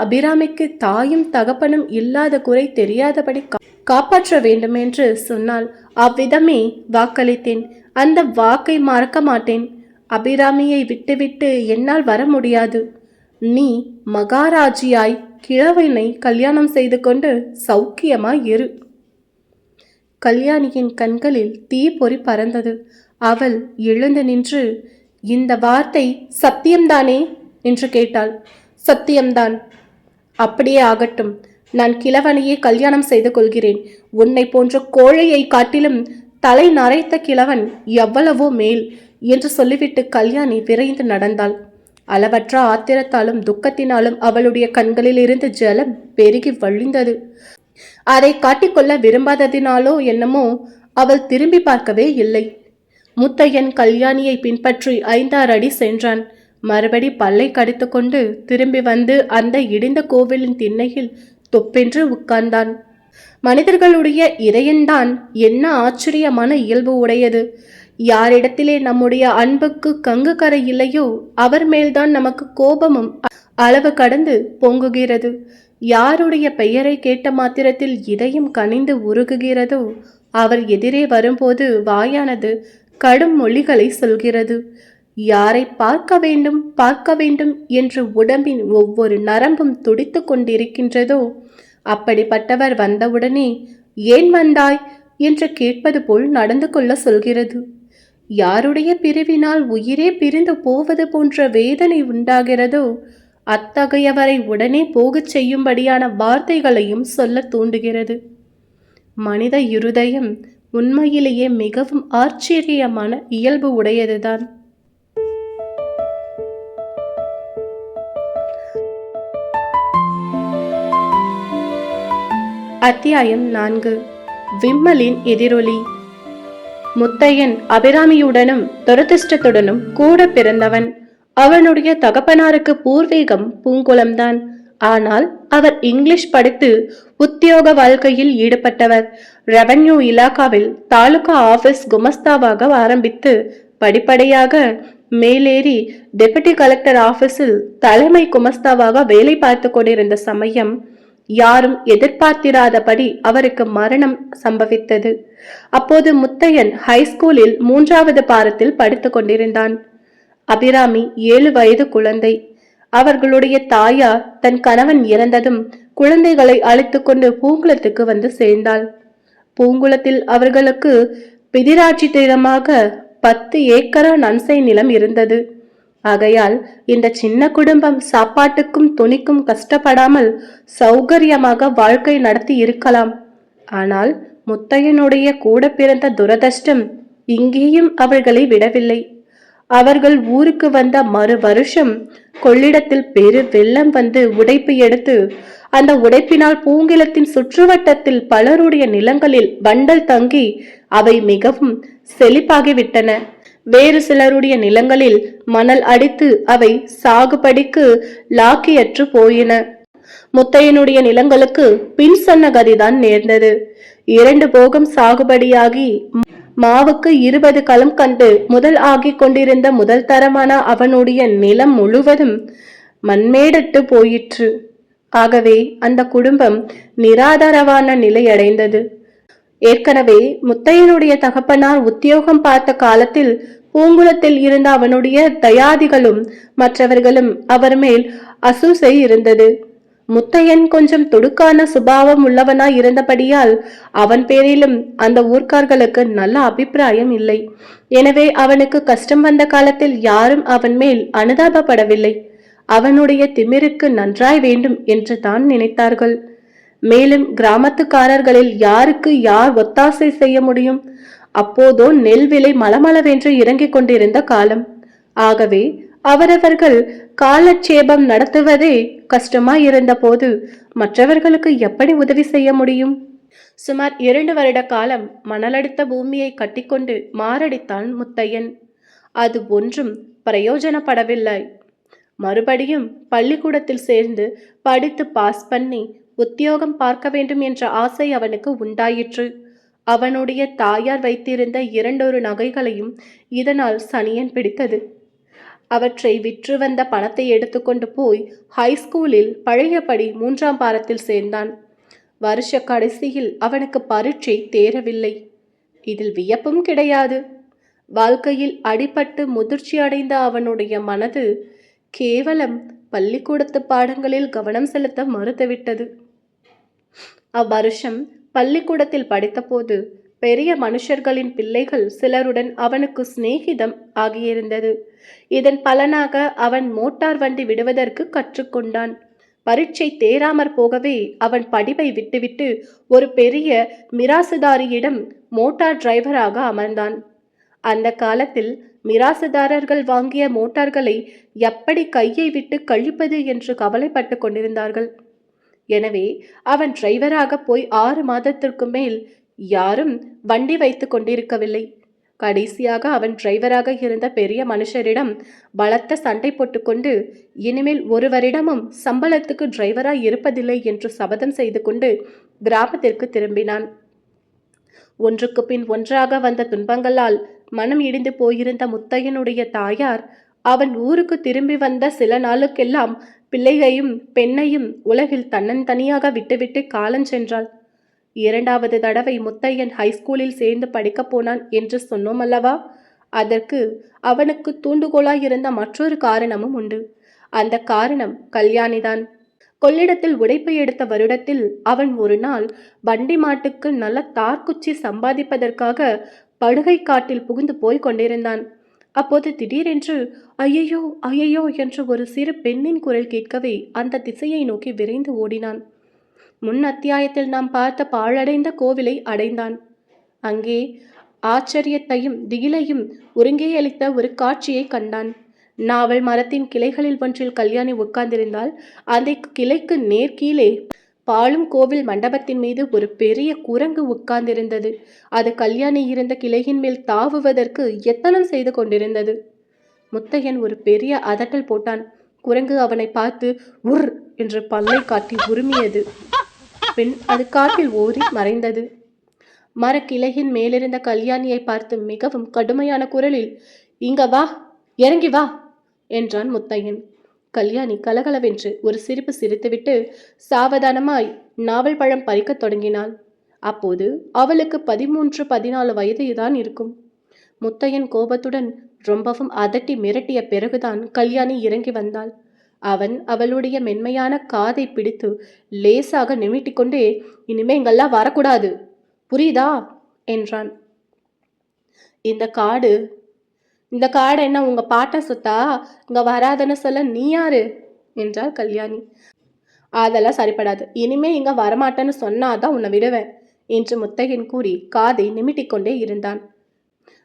அபிராமிக்கு தாயும் தகப்பனும் இல்லாத குறை தெரியாதபடி காப்பாற்ற வேண்டும் என்று சொன்னால் அவ்விதமே வாக்களித்தேன். அந்த வாக்கை மறக்க மாட்டேன். அபிராமியை விட்டுவிட்டு என்னால் வர முடியாது. நீ மகாராஜியாய் கிழவனை கல்யாணம் செய்து கொண்டு சௌக்கியமாய் இரு. கல்யாணியின் கண்களில் தீப்பொறி பறந்தது. அவள் எழுந்து நின்று, இந்த வார்த்தை சத்தியம்தானே என்று கேட்டாள். சத்தியம்தான். அப்படியே ஆகட்டும். நான் கிழவனையே கல்யாணம் செய்து கொள்கிறேன். உன்னை போன்ற கோழையை காட்டிலும் தலை நரைத்த கிழவன் எவ்வளவோ மேல் என்று சொல்லிவிட்டு கல்யாணி விரைந்து நடந்தாள். அளவற்ற ஆத்திரத்தாலும் துக்கத்தினாலும் அவளுடைய கண்களில் இருந்து ஜலம் பெருகி வழிந்தது. அதை காட்டிக்கொள்ள விரும்பாததினாலோ என்னமோ அவள் திரும்பி பார்க்கவே இல்லை. முத்தையன் கல்யாணியை பின்பற்றி 5-6 அடி சென்றான். மறுபடி பல்லை கடித்து கொண்டு திரும்பி வந்து அந்த இடிந்த கோவிலின் திண்ணையில் தொப்பென்று உட்கார்ந்தான். மனிதர்களுடைய இதயம்தான் என்ன ஆச்சரியமான இயல்பு உடையது. யாரிடத்திலே நம்முடைய அன்புக்கு கங்கு கரை இல்லையோ அவர் மேல்தான் நமக்கு கோபமும் அளவு கடந்து பொங்குகிறது. யாருடைய பெயரை கேட்ட மாத்திரத்தில் இதயம் கனிந்து உருகுகிறதோ அவர் எதிரே வரும்போது வாயானது கடும் மொழிகளை சொல்கிறது. யாரை பார்க்க வேண்டும் என்று உடம்பின் ஒவ்வொரு நரம்பும் துடித்து கொண்டிருக்கின்றதோ அப்படிப்பட்டவர் வந்தவுடனே ஏன் வந்தாய் என்று கேட்பது போல் நடந்து கொள்ள சொல்கிறது. யாருடைய பிரிவினால் உயிரே பிரிந்து போவது போன்ற வேதனை உண்டாகிறதோ அத்தகையவரை உடனே போகச் செய்யும்படியான வார்த்தைகளையும் சொல்ல தூண்டுகிறது. மனித இருதயம் உண்மையிலேயே மிகவும் ஆச்சரியமான இயல்பு உடையதுதான். அத்தியாயம் 4. விம்மலின் எதிரொலி. முத்தையன் அபிராமியுடனும் துரதிர்ஷ்டத்துடனும் கூட பிறந்தவன். அவனுடைய தகப்பனாருக்கு பூர்வீகம் பூங்குளம்தான். ஆனால் அவர் இங்கிலீஷ் படித்து உத்தியோக வாழ்க்கையில் ஈடுபட்டவர். ரெவன்யூ இலாக்காவில் தாலுகா ஆபீஸ் குமஸ்தாவாக ஆரம்பித்து படிப்படியாக மேலேறி டெபுட்டி கலெக்டர் ஆபீஸில் தலைமை குமஸ்தாவாக வேலை பார்த்து கொண்டிருந்த சமயம் யாரும் எதிர்பார்த்திராதபடி அவருக்கு மரணம் சம்பவித்தது. அப்போது முத்தையன் ஹைஸ்கூலில் 3வது பாரத்தில் படித்துக் கொண்டிருந்தான். அபிராமி 7 வயது குழந்தை. அவர்களுடைய தாயார் தன் கணவன் இறந்ததும் குழந்தைகளை அழைத்துக் கொண்டு பூங்குளத்துக்கு வந்து சேர்ந்தாள். பூங்குளத்தில் அவர்களுக்கு பிதிராட்சிதமாக 10 ஏக்கரா நன்சை நிலம் இருந்தது. ஆகையால் இந்த சின்ன குடும்பம் சாப்பாட்டுக்கும் துணிக்கும் கஷ்டப்படாமல் சௌகரியமாக வாழ்க்கை நடத்தி இருக்கலாம். ஆனால் முத்தையனுடைய கூட பிறந்த துரதிர்ஷ்டம் இங்கேயும் அவர்களை விடவில்லை. அவர்கள் ஊருக்கு வந்த மறு வருஷம் கொள்ளிடத்தில் பெரு வெள்ளம் வந்து உடைப்பு எடுத்து அந்த உடைப்பினால் பூங்கிலத்தின் சுற்றுவட்டத்தில் பலருடைய நிலங்களில் வண்டல் தங்கி அவை மிகவும் செழிப்பாகிவிட்டன. வேறு சிலருடைய நிலங்களில் மணல் அடித்து அவை சாகுபடிக்கு லாக்கியற்று போயின. முத்தையனுடைய நிலங்களுக்கு பின் சொன்ன கதிதான் நேர்ந்தது. 2 போகம் சாகுபடியாகி மாவுக்கு 20 களம் கண்டு முதல் ஆகிக் கொண்டிருந்த முதல் தரமான அவனுடைய நிலம் முழுவதும் மண்மேடட்டு போயிற்று. ஆகவே அந்த குடும்பம் நிராதரவான நிலையடைந்தது. ஏற்கனவே முத்தையனுடைய தகப்பனார் உத்தியோகம் பார்த்த காலத்தில் பூங்குளத்தில் இருந்த அவனுடைய தயாதிகளும் மற்றவர்களும் அவர் மேல் அசூசை இருந்தது. முத்தையன் கொஞ்சம் துடுக்கான சுபாவம் உள்ளவனாய் இருந்தபடியால் அவன் பேரிலும் அந்த ஊர்க்கார்களுக்கு நல்ல அபிப்பிராயம் இல்லை. எனவே அவனுக்கு கஷ்டம் வந்த காலத்தில் யாரும் அவன் மேல் அனுதாபப்படவில்லை. அவனுடைய திமிருக்கு நன்றாய் வேண்டும் என்று தான் நினைத்தார்கள். மேலும் கிராமத்துக்காரர்களில் யாருக்கு யார் ஒத்தாசை செய்ய முடியும்? அப்போதோ நெல் விலை மளமளவென்று இறங்கிக் கொண்டிருந்த காலம். ஆகவே அவரவர்கள் காலட்சேபம் நடத்துவதே கஷ்டமாயிருந்த போது மற்றவர்களுக்கு எப்படி உதவி செய்ய முடியும்? சுமார் 2 வருட காலம் மணலடித்த பூமியை கட்டிக்கொண்டு மாரடித்தான் முத்தையன். அது ஒன்றும் பிரயோஜனப்படவில்லை. மறுபடியும் பள்ளிக்கூடத்தில் சேர்ந்து படித்து பாஸ் பண்ணி உத்தியோகம் பார்க்க வேண்டும் என்ற ஆசை அவனுக்கு உண்டாயிற்று. அவனுடைய தாயார் வைத்திருந்த 2 நகைகளையும் இதனால் சனியன் பிடித்தது. அவற்றை விற்று வந்த பணத்தை எடுத்துக்கொண்டு போய் ஹைஸ்கூலில் பழையபடி 3ஆம் பாரத்தில் சேர்ந்தான். வருஷ கடைசியில் அவனுக்கு பரீட்சை தேரவில்லை. இதில் வியப்பும் கிடையாது. வாழ்க்கையில் அடிபட்டு முதிர்ச்சி அடைந்த அவனுடைய மனது கேவலம் பள்ளிக்கூடத்து பாடங்களில் கவனம் செலுத்த மறுத்துவிட்டது. அவ்வருஷம் பள்ளிக்கூடத்தில் படித்தபோது பெரிய மனுஷர்களின் பிள்ளைகள் சிலருடன் அவனுக்கு சிநேகிதம் ஆகியிருந்தது. இதன் பலனாக அவன் மோட்டார் வண்டி விடுவதற்கு கற்றுக்கொண்டான். பரீட்சை தேராமற் போகவே அவன் படிப்பை விட்டுவிட்டு ஒரு பெரிய மிராசுதாரியிடம் மோட்டார் டிரைவராக அமர்ந்தான். அந்த காலத்தில் மிராசுதாரர்கள் வாங்கிய மோட்டார்களை எப்படி கையை விட்டு கழிப்பது என்று கவலைப்பட்டு கொண்டிருந்தார்கள். எனவே அவன் டிரைவராக போய் 6 மாதத்திற்கு மேல் யாரும் வண்டி வைத்து கொண்டிருக்கவில்லை. கடைசியாக அவன் டிரைவராக இருந்த பெரிய மனுஷரிடம் பலத்த சண்டை போட்டுக்கொண்டு இனிமேல் ஒருவரிடமும் சம்பளத்துக்கு டிரைவராய் இருப்பதில்லை என்று சபதம் செய்து கொண்டு கிராமத்திற்கு திரும்பினான். ஒன்றுக்கு பின் ஒன்றாக வந்த துன்பங்களால் மனம் இடிந்து போயிருந்த முத்தையனுடைய தாயார் அவன் ஊருக்கு திரும்பி வந்த சில நாளுக்கெல்லாம் பிள்ளையையும் பெண்ணையும் உலகில் தன்னந்தனியாக விட்டுவிட்டு காலஞ்சென்றாள். 2வது தடவை முத்தையன் ஹைஸ்கூலில் சேர்ந்து படிக்கப் போனான் என்று சொன்னோம் அல்லவா? அதற்கு அவனுக்கு தூண்டுகோலாய் இருந்த மற்றொரு காரணமும் உண்டு. அந்த காரணம் கல்யாணிதான். கொள்ளிடத்தில் உடைப்பு எடுத்த வருடத்தில் அவன் ஒரு நாள் வண்டி மாட்டுக்கு நல்ல தார்குச்சி சம்பாதிப்பதற்காக படுகை காட்டில் புகுந்து போய் கொண்டிருந்தான். அப்போது திடீரென்று ஐயையோ ஐயையோ என்று ஒரு சிறு பெண்ணின் குரல் கேட்கவே அந்த திசையை நோக்கி விரைந்து ஓடினான். முன் அத்தியாயத்தில் நாம் பார்த்த பாழடைந்த கோவிலை அடைந்தான். அங்கே ஆச்சரியத்தையும் திகிலையும் ஒருங்கேயளித்த ஒரு காட்சியை கண்டான். நாவல் மரத்தின் கிளைகளில் ஒன்றில் கல்யாணி உட்கார்ந்திருந்தால் அந்த கிளைக்கு நேர்கீழே பாழும் கோவில் மண்டபத்தின் மீது ஒரு பெரிய குரங்கு உட்கார்ந்திருந்தது. அது கல்யாணி இருந்த கிளையின் மேல் தாவுவதற்கு எத்தனம் செய்து கொண்டிருந்தது. முத்தையன் ஒரு பெரிய அதட்டல் போட்டான். குரங்கு அவனை பார்த்து உர் என்று பல்லை காட்டி உருமியது. பின் அது காட்டில் ஓடி மறைந்தது. மரக்கிளையின் மேலிருந்த கல்யாணியை பார்த்து மிகவும் கடுமையான குரலில் இங்க வா, இறங்கி வா என்றான் முத்தையன். கல்யாணி கலகலவென்று ஒரு சிரிப்பு சிரித்துவிட்டு சாவதானமாய் நாவல் பழம் பறிக்கத் தொடங்கினாள். அப்போது அவளுக்கு 13-14 வயதுதான் இருக்கும். முத்தையன் கோபத்துடன் ரொம்பவும் அதட்டி மிரட்டிய பிறகுதான் கல்யாணி இறங்கி வந்தாள். அவன் அவளுடைய மென்மையான காதை பிடித்து லேசாக நிமிட்டிக்கொண்டே, இனிமே இங்கெல்லாம் வரக்கூடாது, புரியுதா என்றான். இந்த காடு என்ன உங்க பாட்ட சொத்தா? இங்க வராதன்னு சொல்ல நீ யாரு என்றாள் கல்யாணி. அதெல்லாம் சரிப்படாது, இனிமே இங்க வரமாட்டேன்னு சொன்னாதான் உன்னை விடுவேன் என்று முத்தையன் கூறி காதை நிமிட்டிக்கொண்டே இருந்தான்.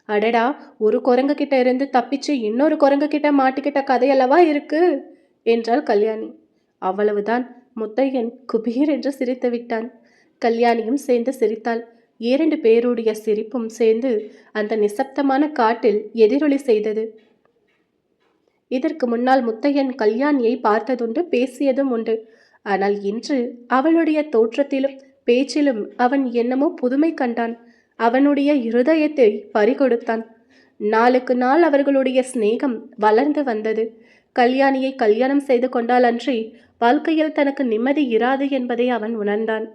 அடடா, ஒரு குரங்கு கிட்ட இருந்து தப்பிச்சு இன்னொரு குரங்கு கிட்ட மாட்டிக்கிட்ட கதையல்லவா இருக்கு என்றாள் கல்யாணி. அவ்வளவுதான். முத்தையன் குபீர் என்று சிரித்து விட்டான். கல்யாணியும் சேர்ந்து சிரித்தாள். 2 பேருடைய சிரிப்பும் சேர்ந்து அந்த நிசப்தமான காட்டில் எதிரொலி செய்தது. இதற்கு முன்னால் முத்தையன் கல்யாணியை பார்த்ததுண்டு, பேசியதும் உண்டு. ஆனால் இன்று அவளுடைய தோற்றத்திலும் பேச்சிலும் அவன் என்னமோ புதுமை கண்டான். அவனுடைய இருதயத்தை பறிகொடுத்தான். நாளுக்கு நாள் அவர்களுடைய சிநேகம் வளர்ந்து வந்தது. கல்யாணியை கல்யாணம் செய்து கொண்டால் அன்றி வாழ்க்கையில் தனக்கு நிம்மதி இராது என்பதை அவன் உணர்ந்தான்.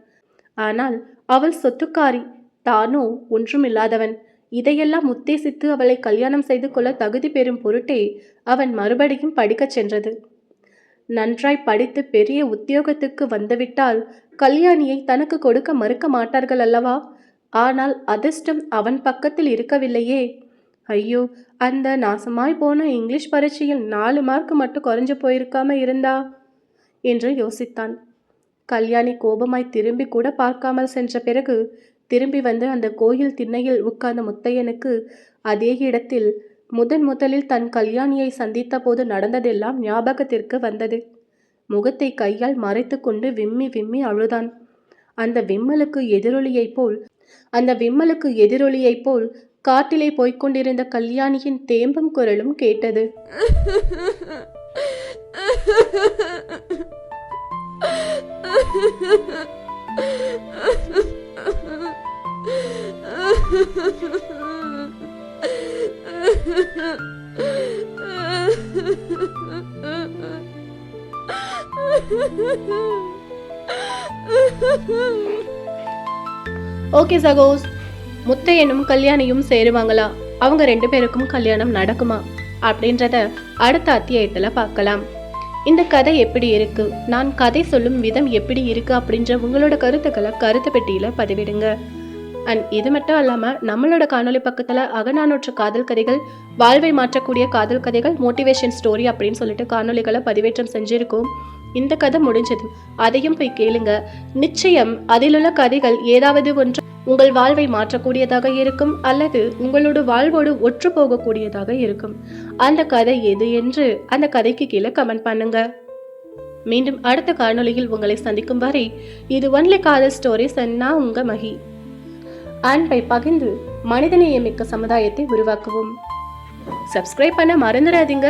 ஆனால் அவள் சொத்துக்காரி, தானோ ஒன்றுமில்லாதவன். இதையெல்லாம் உத்தேசித்து அவளை கல்யாணம் செய்து கொள்ள தகுதி பெறும் பொருட்டே அவன் மறுபடியும் படிக்கச் சென்றது. நன்றாய் படித்து பெரிய உத்தியோகத்துக்கு வந்துவிட்டால் கல்யாணியை தனக்கு கொடுக்க மறுக்க மாட்டார்கள் அல்லவா? ஆனால் அதிர்ஷ்டம் அவன் பக்கத்தில் இருக்கவில்லையே. ஐயோ, அந்த நாசமாய் போன இங்கிலீஷ் பரீட்சையில் 4 மார்க் மட்டும் குறைஞ்சு போயிருக்காம இருந்தா என்று யோசித்தான். கல்யாணி கோபமாய் திரும்பி கூட பார்க்காமல் சென்ற பிறகு திரும்பி வந்து அந்த கோயில் திண்ணையில் உட்கார்ந்த முத்தையனுக்கு அதே இடத்தில் முதலில் தன் கல்யாணியை சந்தித்த போது நடந்ததெல்லாம் ஞாபகத்திற்கு வந்தது. முகத்தை கையால் மறைத்து கொண்டு விம்மி விம்மி அழுதான். அந்த விம்மலுக்கு எதிரொலியைப் போல் காட்டிலே போய்கொண்டிருந்த கல்யாணியின் தேம்பும் குரலும் கேட்டது. ஓகே சகோஸ், முத்தையனும் கல்யாணியும் சேருவாங்களா? அவங்க 2 பேருக்கும் கல்யாணம் நடக்குமா அப்படின்றத அடுத்த அத்தியாயத்துல பார்க்கலாம். இந்த கதை எப்படி இருக்கு, நான் கதை சொல்லும் விதம் எப்படி இருக்கு அப்படின்ற உங்களோட கருத்துக்களை கருத்து பெட்டியில பதிவிடுங்க. அண்ட் இது மட்டும் இல்லாமல் நம்மளோட காணொலி பக்கத்தில் அகநானூற்று காதல் கதைகள், வாழ்வை மாற்றக்கூடிய காதல் கதைகள், மோட்டிவேஷன் ஸ்டோரி அப்படின்னு சொல்லிட்டு காணொலிகளை பதிவேற்றம் செஞ்சுருக்கோம். இந்த கதை முடிஞ்சது, அதையும் போய் கேளுங்க. நிச்சயம் அதிலுள்ள கதைகள் ஏதாவது ஒன்று உங்கள் வாழ்வை மாற்றக்கூடியதாக இருக்கும், அல்லது உங்களோட வாழ்வோடு ஒற்று போகக்கூடியதாக இருக்கும். அந்த கதை எது என்று அந்த கதைக்கு கீழே கமெண்ட் பண்ணுங்க. மீண்டும் அடுத்த காணொலியில் உங்களை சந்திக்கும் வரை இது ஒன்லி காதல் ஸ்டோரிஸ். நான் உங்க மகி. அன்பை பகிர்ந்து மனிதநேயமிக்க சமுதாயத்தை உருவாக்குவோம். சப்ஸ்கிரைப் பண்ண மறந்துடாதீங்க.